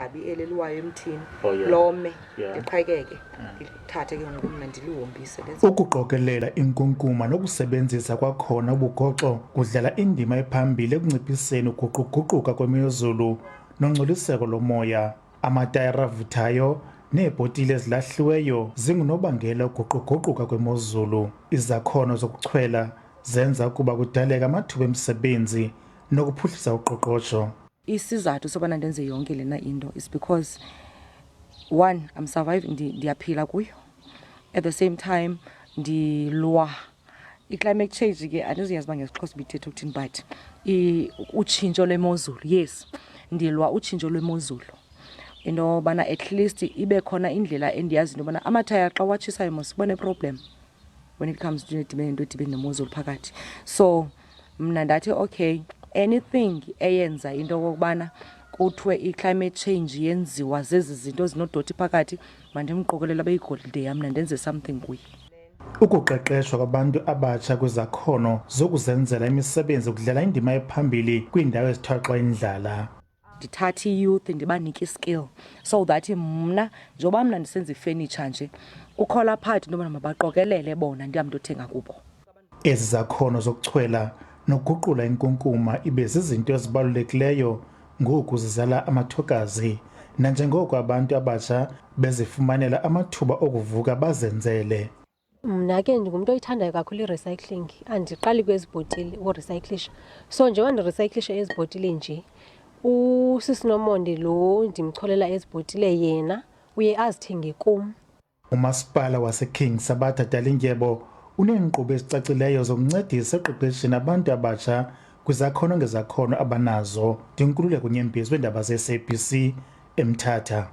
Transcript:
igqabi eleliwayo emthini Oh, yeah. lome Yeah. liqhekeke lithathe ke ngoku mna ndilihombise Ukuqokelela inkunkuma nokusebenzisa kwakhona ubugoxo kudlala indima ephambili ekunciphiseni ukuguquguquka kwemozulu nongcoliseko lomoya. Amatayara avuthayo neebhotile ezilahliweyo zingunobangela ukuguquguquka kwemozulu. Izakhono zokuchwela zenza ukuba kudaleka amathuba emisebenzi nokuphuhlisa uqoqosho. Isizathu sobana ndenze yonke lena into is because one, I'm surviving, ndiyaphila kuyo. At the same time ndilwa i-climate change ke andizuyazi uba ngesiXhosa ibithetha ukuthini, but utshintsho lwemozulu. Yes, ndilwa utshintsho lwemozulu into yobana at least ibe khona indlela endiyazi into yobana amathaya xa watshisayo mos ubone problem when it comes to into edibene nemozulu phakathi. So mna ndathi okay, anything eyenza into yokokubana kuthiwe i-climate change yenziwa zezi zinto zinodoti phakathi, mandimqokelela abeyigolide mna ndenze something kuye. Ukuqeqeshwa kwabantu abatsha kwizakhono zokuzenzela imisebenzi kudlala indima ephambili kwiindawo ezithwaxwa indlala. Ndithatha i-youth ndibanike i-skill so that mna njengoba mna ndisenza ifurniture nje kukhola phakathi into yobana mabaqokelele bona ndihambe ndiyothenga kubo. Ezi zakhono zokuchwela nokuguqula inkunkuma ibe zizinto ezibalulekileyo ngoku zizala amathokazi nanjengoko abantu abatsha bezifumanela amathuba okuvuka bazenzele. Mna ke ndingumntu oyithandayo kakhulu i-recycling, andiqali kwezi bhotile urecyclisha. So njengoba ndirecyclisha ezi bhotile nje, usisi Nomonde lo ndimcholela ezi bhotile yena uye azithenge kum. Umasipala waseKing Sabata Dalindyebo uneenkqubo ezicacileyo zokuncedisa eqeqesheni abantu abatsha kwizakhono ngezakhono abanazo. Ndinkululeko Nyembezi weendaba ze-SABC eMthatha.